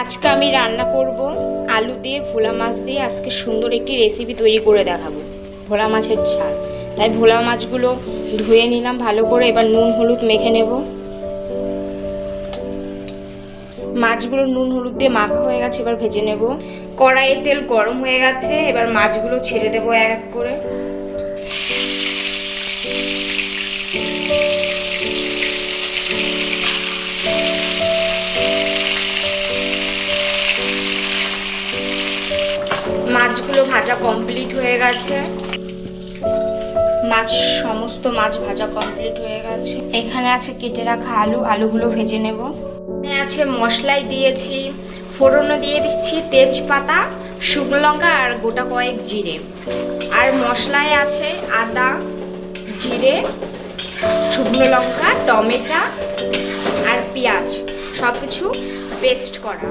আজকে আমি রান্না করব আলু দিয়ে ভোলা মাছ দিয়ে আজকে সুন্দর একটি রেসিপি তৈরি করে দেখাবো, ভোলা মাছের ঝাল। তাই ভোলা মাছগুলো ধুয়ে নিলাম ভালো করে, এবার নুন হলুদ মেখে নেব। মাছগুলো নুন হলুদ দিয়ে মাখা হয়ে গেছে, এবার ভেজে নেব। কড়াইয়ে তেল গরম হয়ে গেছে, এবার মাছগুলো ছেড়ে দেবো এক এক করে। মাছগুলো ভাজা কমপ্লিট হয়ে গেছে। সমস্ত মাছ ভাজা কমপ্লিট হয়ে গেছে। এখানে আছে কেটে রাখা আলুগুলো ভেজে নেব। এখানে আছে মশলায় দিয়েছি, ফোড়নে দিয়ে দিচ্ছি তেজপাতা, শুকনো লঙ্কা আর গোটা কয়েক জিরে। আর মশলায় আছে আদা, জিরে, শুকনো লঙ্কা, টমেটো আর পেঁয়াজ, সব কিছু পেস্ট করা।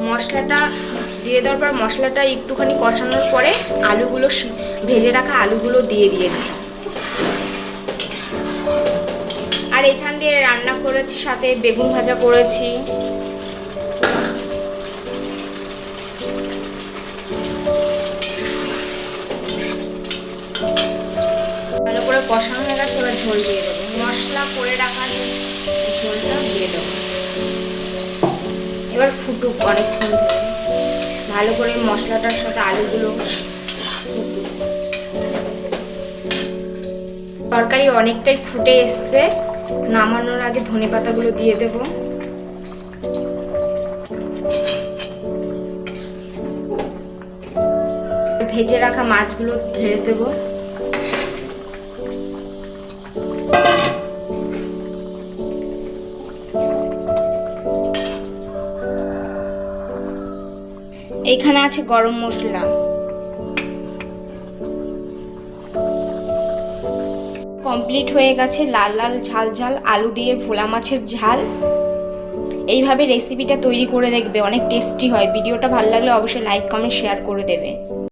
মশলাটা দিয়ে দেওয়ার পর মশলাটা একটুখানি কষানোর পরে আলুগুলো, ভেজে রাখা আলুগুলো দিয়ে দিয়েছি। আর এখান দিয়ে রান্না করেছি, সাথে বেগুন ভাজা করেছি। ভালো করে কষানো হয়ে গেছে, এবার ঝোল দিয়ে দেবো। মশলা করে রাখা ঝোলটা দিয়ে দেবো। এবার ফুটুক অনেকক্ষণ ধরে, ভালো করে মশলাটার সাথে আলুগুলো। তরকারি অনেকটাই ফুটে এসছে, নামানোর আগে ধনেপাতাগুলো দিয়ে দেব। ভেজে রাখা মাছগুলো ঢেলে দেব। এখানে আছে গরম মশলা। কমপ্লিট হয়ে গেছে লাল লাল ঝাল ঝাল আলু দিয়ে ভোলা মাছের ঝাল। এইভাবে রেসিপিটা তৈরি করে দেখবে, অনেক টেস্টি হয়। ভিডিওটা ভালো লাগলে অবশ্যই লাইক কমেন্ট শেয়ার করে দেবে।